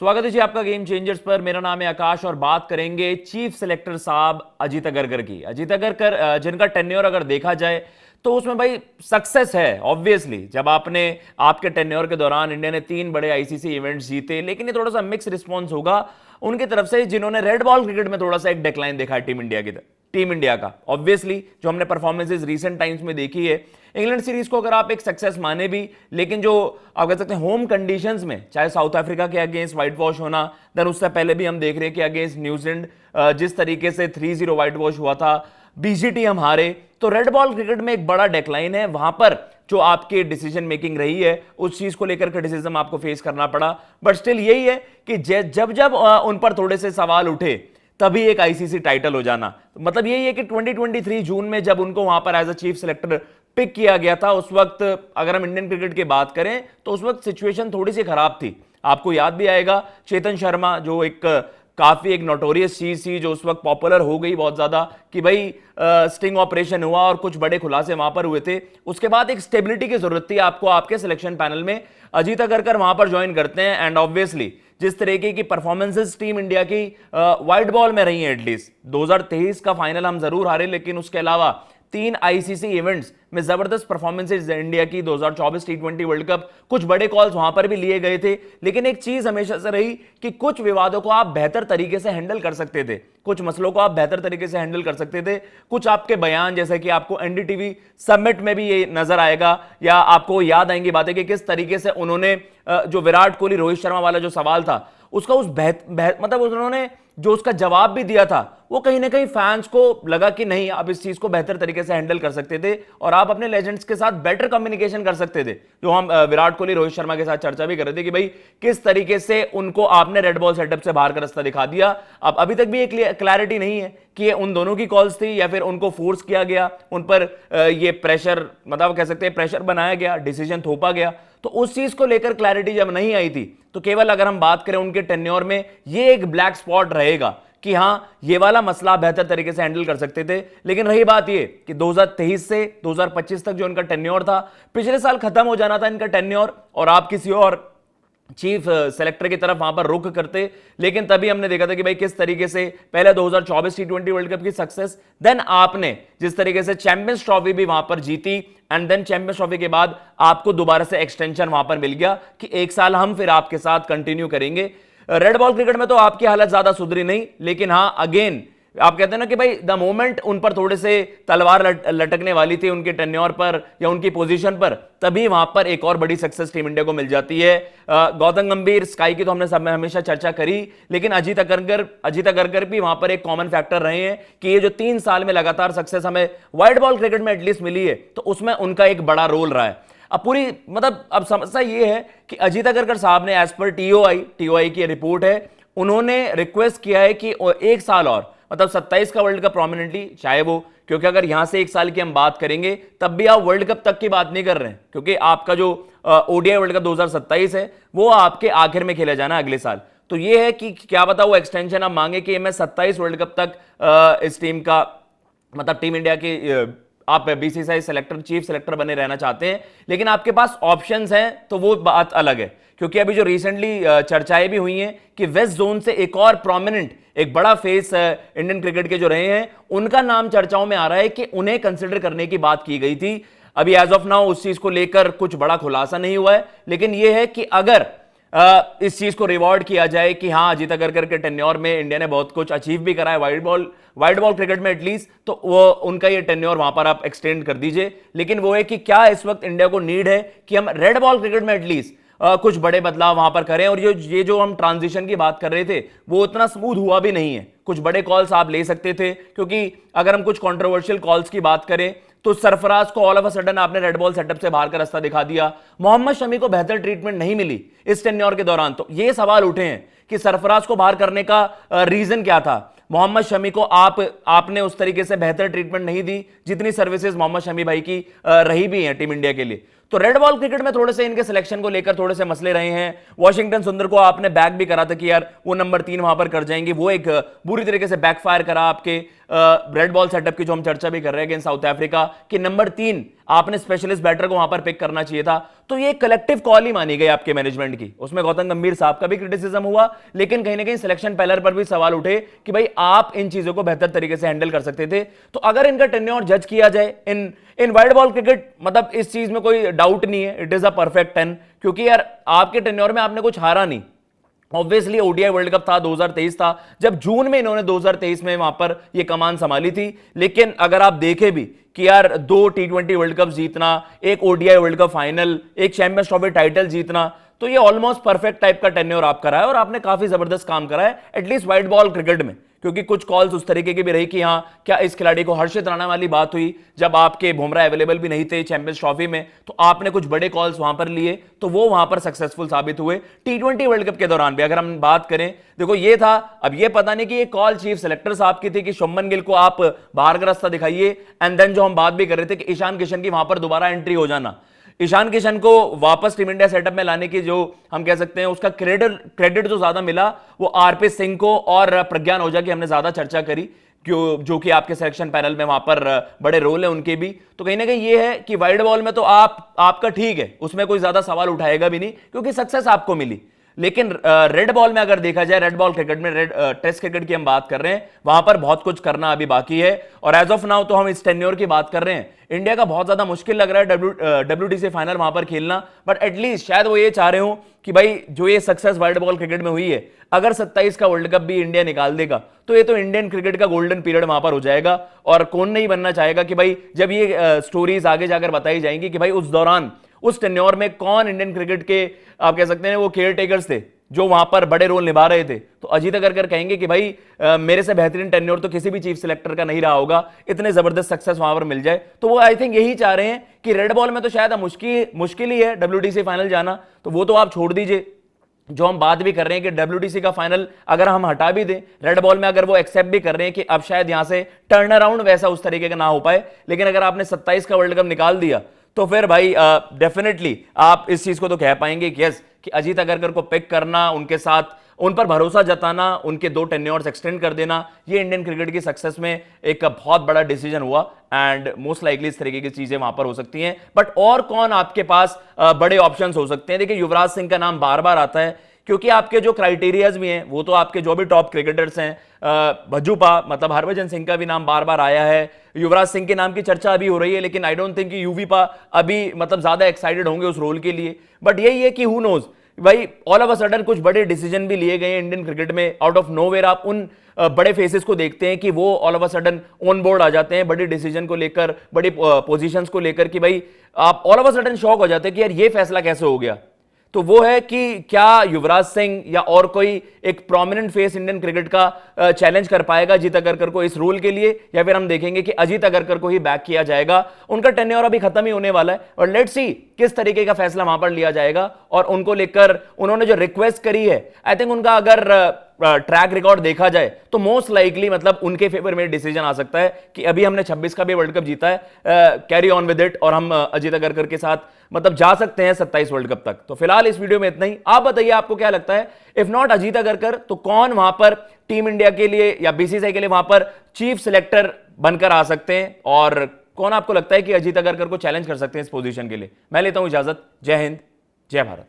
स्वागत है जी आपका गेम चेंजर्स पर। मेरा नाम है आकाश और बात करेंगे चीफ सेलेक्टर साहब अजीत अगरकर की। अजीत अगरकर जिनका टेन्योर अगर देखा जाए तो उसमें भाई सक्सेस है ऑब्वियसली। जब आपके टेन्योर के दौरान इंडिया ने 3 बड़े आईसीसी इवेंट्स जीते, लेकिन ये थोड़ा सा मिक्स रिस्पॉन्स होगा उनकी तरफ से जिन्होंने रेड बॉल क्रिकेट में थोड़ा सा एक डिक्लाइन देखा है टीम इंडिया का। ऑब्वियसली जो हमने परफॉर्मेंसेज रीसेंट टाइम्स में देखी है, इंग्लैंड सीरीज को अगर आप एक सक्सेस माने भी, लेकिन जो आप कह सकते हैं होम कंडीशंस में, चाहे साउथ अफ्रीका के अगेंस्ट व्हाइट वॉश होना, देन उससे पहले भी हम देख रहे हैं कि अगेंस्ट न्यूजीलैंड जिस तरीके से 3-0 व्हाइट वॉश हुआ था, बीजीटी हम हारे, तो रेड बॉल क्रिकेट में एक बड़ा डेक्लाइन है। वहां पर जो आपकी डिसीजन मेकिंग रही है उस चीज को लेकर क्रिटिसिज्म आपको फेस करना पड़ा, बट स्टिल यही है कि जब जब उन पर थोड़े से सवाल उठे तभी एक आईसीसी टाइटल हो जाना। मतलब यही है कि 2023 जून में जब उनको वहां पर as a chief selector pick किया गया था, उस वक्त अगर हम इंडियन क्रिकेट की बात करें तो उस वक्त सिचुएशन थोड़ी सी खराब थी। आपको याद भी आएगा चेतन शर्मा जो एक काफी एक नोटोरियस चीज थी जो उस वक्त पॉपुलर हो गई बहुत ज्यादा कि भाई स्टिंग ऑपरेशन हुआ और कुछ बड़े खुलासे वहां पर हुए थे। उसके बाद एक स्टेबिलिटी की जरूरत थी आपको आपके सिलेक्शन पैनल में। अजीत अगरकर वहां पर ज्वाइन करते हैं एंड ऑब्वियसली जिस तरीके की परफॉर्मेंसेस टीम इंडिया की व्हाइट बॉल में रही है, एटलीस्ट 2023 का फाइनल हम जरूर हारे, लेकिन उसके अलावा 3 आईसीसी इवेंट्स में जबरदस्त परफॉर्मेंसेज इंडिया की। 2024 टी20 वर्ल्ड कप कुछ बड़े कॉल्स वहां पर भी लिए गए थे, लेकिन एक चीज हमेशा से रही कि कुछ विवादों को आप बेहतर तरीके से हैंडल कर सकते थे, कुछ मसलों को आप बेहतर तरीके से हैंडल कर सकते थे। कुछ आपके बयान जैसे कि आपको एनडीटीवी समिट में भी ये नजर आएगा, या आपको याद आएंगी बातें कि किस तरीके से उन्होंने जो विराट कोहली रोहित शर्मा वाला जो सवाल था उसका मतलब उन्होंने जो उसका जवाब भी दिया था, वो कहीं ना कहीं फैंस को लगा कि नहीं आप इस चीज को बेहतर तरीके से हैंडल कर सकते थे और आप अपने लेजेंड्स के साथ बेटर कम्युनिकेशन कर सकते थे। जो हम विराट कोहली रोहित शर्मा के साथ चर्चा भी कर रहे थे कि भाई किस तरीके से उनको आपने रेड बॉल सेटअप से बाहर का रास्ता दिखा दिया। अब अभी तक भी एक क्लैरिटी नहीं है कि ये उन दोनों की कॉल्स थी या फिर उनको फोर्स किया गया, उन पर ये प्रेशर मतलब कह सकते हैं प्रेशर बनाया गया, डिसीजन थोपा गया। तो उस चीज को लेकर क्लैरिटी जब नहीं आई थी तो केवल अगर हम बात करें उनके टेन्योर में ये एक ब्लैक स्पॉट रहेगा कि हां ये वाला मसला बेहतर तरीके से हैंडल कर सकते थे। लेकिन रही बात ये कि 2023 से 2025 तक जो इनका टेन्योर था, पिछले साल खत्म हो जाना था इनका टेन्योर और आप किसी और चीफ सेलेक्टर की तरफ वहां पर रुख करते, लेकिन तभी हमने देखा था कि भाई किस तरीके से पहले 2024 टी20 वर्ल्ड कप की सक्सेस, देन आपने जिस तरीके से चैंपियंस ट्रॉफी भी वहां पर जीती एंड देन चैंपियंस ट्रॉफी के बाद आपको दोबारा से एक्सटेंशन वहां पर मिल गया कि 1 साल हम फिर आपके साथ कंटिन्यू करेंगे। रेड बॉल क्रिकेट में तो आपकी हालत ज्यादा सुधरी नहीं, लेकिन हां अगेन आप कहते हैं ना कि भाई द मोमेंट उन पर थोड़े से तलवार लटकने वाली थी उनके टेन्योर पर या उनकी पोजीशन पर, तभी वहां पर एक और बड़ी सक्सेस टीम इंडिया को मिल जाती है। गौतम गंभीर स्काई की तो हमने सब में हमेशा चर्चा करी, लेकिन अजीत अगरकर भी वहां पर एक कॉमन फैक्टर रहे हैं कि ये जो 3 साल में लगातार सक्सेस हमें व्हाइट बॉल क्रिकेट में एटलीस्ट मिली है, तो उसमें उनका एक बड़ा रोल रहा है। अब पूरी मतलब अब समस्या ये है कि अजीत अगरकर साहब ने एज पर टीओआई की रिपोर्ट है, उन्होंने रिक्वेस्ट किया है कि 1 साल और मतलब 27 का वर्ल्ड कप प्रोमिनेंटली चाहे वो, क्योंकि अगर यहां से 1 साल की हम बात करेंगे तब भी आप वर्ल्ड कप तक की बात नहीं कर रहे हैं, क्योंकि आपका जो ओडीआई वर्ल्ड कप 2027 है वो आपके आखिर में खेला जाना अगले साल। तो ये है कि क्या पता वो एक्सटेंशन आप मांगे कि मैं 27 वर्ल्ड कप तक इस टीम का मतलब टीम इंडिया की आप बीसीसीआई सेलेक्टर चीफ सेलेक्टर बने रहना चाहते हैं, लेकिन आपके पास ऑप्शंस हैं तो वो बात अलग है। क्योंकि अभी जो रिसेंटली चर्चाएं भी हुई हैं कि वेस्ट जोन से एक और प्रोमिनेंट एक बड़ा फेस इंडियन क्रिकेट के जो रहे हैं उनका नाम चर्चाओं में आ रहा है कि उन्हें कंसिडर करने की बात की गई थी। अभी एज ऑफ नाउ उस चीज को लेकर कुछ बड़ा खुलासा नहीं हुआ है, लेकिन यह है कि अगर इस चीज को रिवॉर्ड किया जाए कि हां अजीत अगरकर के टेन्योर में इंडिया ने बहुत कुछ अचीव भी करा है व्हाइट बॉल क्रिकेट में एटलीस्ट, तो वो उनका ये टेन्योर वहां पर आप एक्सटेंड कर दीजिए। लेकिन वो है कि क्या इस वक्त इंडिया को नीड है कि हम रेड बॉल क्रिकेट में एटलीस्ट कुछ बड़े बदलाव वहां पर करें। और ये जो हम ट्रांजिशन की बात कर रहे थे वो उतना स्मूथ हुआ भी नहीं है। कुछ बड़े कॉल्स आप ले सकते थे, क्योंकि अगर हम कुछ कंट्रोवर्शियल कॉल्स की बात करें तो सरफराज को ऑल ऑफ अ सडन आपने रेड बॉल सेटअप से बाहर का रास्ता दिखा दिया, मोहम्मद शमी को बेहतर ट्रीटमेंट नहीं मिली इस टेन्योर के दौरान। तो ये सवाल उठे हैं कि सरफराज को बाहर करने का रीजन क्या था, मोहम्मद शमी को आपने उस तरीके से बेहतर ट्रीटमेंट नहीं दी जितनी सर्विसेज मोहम्मद शमी भाई की रही भी हैं टीम इंडिया के लिए। तो रेड बॉल क्रिकेट में थोड़े से इनके सिलेक्शन को लेकर थोड़े से मसले रहे हैं। वॉशिंगटन सुंदर को आपने बैक भी करा था कि यार वो नंबर 3 वहां पर कर जाएंगे, वो एक बुरी तरीके से बैकफायर करा आपके रेड बॉल सेटअप की जो हम चर्चा भी कर रहे हैं अगेंस्ट साउथ अफ्रीका कि नंबर 3 आपने स्पेशलिस्ट बैटर को वहां पर पिक करना चाहिए था। तो ये कलेक्टिव कॉल ही मानी गई आपके मैनेजमेंट की। उसमें गौतम गंभीर साहब का भी क्रिटिसिज्म हुआ, लेकिन कहीं ना कहीं सिलेक्शन पैनल पर भी सवाल उठे कि भाई आप इन चीजों को बेहतर तरीके से हैंडल कर सकते थे। तो अगर इनका टेन्योर जज किया जाए इन वाइड बॉल क्रिकेट, मतलब इस चीज में कोई डाउट नहीं है, इट इज अ परफेक्ट 10, क्योंकि यार आपके टेन्योर में आपने कुछ हारा नहीं। ऑब्वियसली ओडीआई वर्ल्ड कप था 2023 था, जब जून में इन्होंने 2023 में वहां पर ये कमान संभाली थी। लेकिन अगर आप देखें भी कि यार 2 T20 वर्ल्ड कप जीतना, एक ओडीआई वर्ल्ड कप फाइनल, एक चैंपियंस ट्रॉफी टाइटल जीतना, तो ये ऑलमोस्ट परफेक्ट टाइप का टेन्योर आप करा है और आपने काफी जबरदस्त काम करा है एटलीस्ट व्हाइट बॉल क्रिकेट में। क्योंकि कुछ कॉल्स उस तरीके की भी रही कि हाँ क्या इस खिलाड़ी को, हर्षित राणा वाली बात हुई जब आपके बुमराह अवेलेबल भी नहीं थे चैंपियंस ट्रॉफी में, तो आपने कुछ बड़े कॉल्स वहां पर लिए, तो वो वहां पर सक्सेसफुल साबित हुए। T20 वर्ल्ड कप के दौरान भी अगर हम बात करें, देखो ये था, अब ये पता नहीं कि ये कॉल चीफ सिलेक्टर साहब की थी कि शुभमन गिल को आप बाहर का रास्ता दिखाइए, एंड देन जो हम बात भी कर रहे थे कि ईशान किशन की वहां पर दोबारा एंट्री हो जाना, ईशान किशन को वापस टीम इंडिया सेटअप में लाने की जो हम कह सकते हैं उसका क्रेडिट जो ज्यादा मिला वो आरपी सिंह को और प्रज्ञान ओझा की हमने ज्यादा चर्चा करी, जो कि आपके सिलेक्शन पैनल में वहां पर बड़े रोल है उनके भी। तो कहीं ना कहीं ये है कि वाइड बॉल में तो आपका ठीक है, उसमें कोई ज्यादा सवाल उठाएगा भी नहीं क्योंकि सक्सेस आपको मिली। लेकिन रेड बॉल में अगर देखा जाए, रेड बॉल क्रिकेट में, टेस्ट क्रिकेट की हम बात कर रहे हैं, वहां पर बहुत कुछ करना अभी बाकी है। और एज ऑफ नाउ तो हम इस टेन्योर की बात कर रहे हैं, इंडिया का बहुत ज्यादा मुश्किल लग रहा है WTC फाइनल वहां पर खेलना, बट एटलीस्ट शायद वो ये चाह रहे हो कि भाई जो ये सक्सेस वर्ल्ड बॉल क्रिकेट में हुई है, अगर 27 का वर्ल्ड कप भी इंडिया निकाल देगा तो ये तो इंडियन क्रिकेट का गोल्डन पीरियड वहां पर हो जाएगा। और कौन नहीं बनना चाहेगा कि भाई जब ये स्टोरीज आगे जाकर बताई जाएंगी कि भाई उस दौरान, उस टेन्योर में कौन इंडियन क्रिकेट के आप कह सकते हैं वो केयर टेकर्स थे जो वहां पर बड़े रोल निभा रहे थे, तो अजीत अगरकर कहेंगे कि भाई मेरे से बेहतरीन टेन्योर तो किसी भी चीफ सिलेक्टर का नहीं रहा होगा, इतने जबरदस्त सक्सेस वहां पर मिल जाए। तो वो आई थिंक यही चाह रहे हैं कि रेड बॉल में तो शायद मुश्किल ही है WTC फाइनल जाना, तो वो तो आप छोड़ दीजिए। जो हम बात भी कर रहे हैं कि WTC का फाइनल अगर हम हटा भी दें, रेड बॉल में अगर वो एक्सेप्ट भी कर रहे हैं कि अब शायद यहां से टर्न अराउंड वैसा उस तरीके का ना हो पाए, लेकिन अगर आपने 27 का वर्ल्ड कप निकाल दिया तो फिर भाई डेफिनेटली आप इस चीज को तो कह पाएंगे कि यस, कि अजीत अगरकर को पिक करना, उनके साथ उन पर भरोसा जताना, उनके 2 टेन्योर्स एक्सटेंड कर देना, ये इंडियन क्रिकेट की सक्सेस में एक बहुत बड़ा डिसीजन हुआ। एंड मोस्ट लाइकली इस तरीके की चीजें वहां पर हो सकती हैं। बट और कौन आपके पास बड़े ऑप्शंस हो सकते हैं? देखिए, युवराज सिंह का नाम बार बार आता है क्योंकि आपके जो क्राइटेरियाज भी हैं वो तो आपके जो भी टॉप क्रिकेटर्स हैं, भज्जूपा मतलब हरभजन सिंह का भी नाम बार बार आया है, युवराज सिंह के नाम की चर्चा अभी हो रही है, लेकिन आई डोंट थिंक कि यूवीपा अभी मतलब ज्यादा एक्साइटेड होंगे उस रोल के लिए। बट यही है कि हु नोज भाई, ऑल ऑफ अ सडन कुछ बड़े डिसीजन भी लिए गए इंडियन क्रिकेट में, आउट ऑफ नोवेयर आप उन बड़े फेसेस को देखते हैं कि वो all of a sudden on board आ जाते हैं बड़े डिसीजन को लेकर, बड़ी पोजीशंस को लेकर, कि भाई आप all of a sudden shock हो जाते हैं कि यार ये फैसला कैसे हो गया। तो वो है कि क्या युवराज सिंह या और कोई एक प्रोमिनेंट फेस इंडियन क्रिकेट का चैलेंज कर पाएगा अजीत अगरकर को इस रोल के लिए, या फिर हम देखेंगे कि अजीत अगरकर को ही बैक किया जाएगा। उनका टेन्योर अभी खत्म ही होने वाला है और लेट्स सी किस तरीके का फैसला वहां पर लिया जाएगा। और उनको लेकर उन्होंने जो रिक्वेस्ट करी है, आई थिंक उनका अगर ट्रैक रिकॉर्ड देखा जाए तो मोस्ट लाइकली मतलब उनके फेवर में डिसीजन आ सकता है कि अभी हमने 26 का भी वर्ल्ड कप जीता है, कैरी ऑन विद इट, और हम अजीत अगरकर के साथ मतलब जा सकते हैं 27 वर्ल्ड कप तक। तो फिलहाल इस वीडियो में इतना ही। आप बताइए आपको क्या लगता है, इफ नॉट अजीत अगरकर तो कौन वहां पर टीम इंडिया के लिए या BCCI के लिए वहां पर चीफ सिलेक्टर बनकर आ सकते हैं, और कौन आपको लगता है कि अजीत अगरकर को चैलेंज कर सकते हैं इस पोजीशन के लिए? मैं लेता हूं इजाजत। जय हिंद, जय भारत।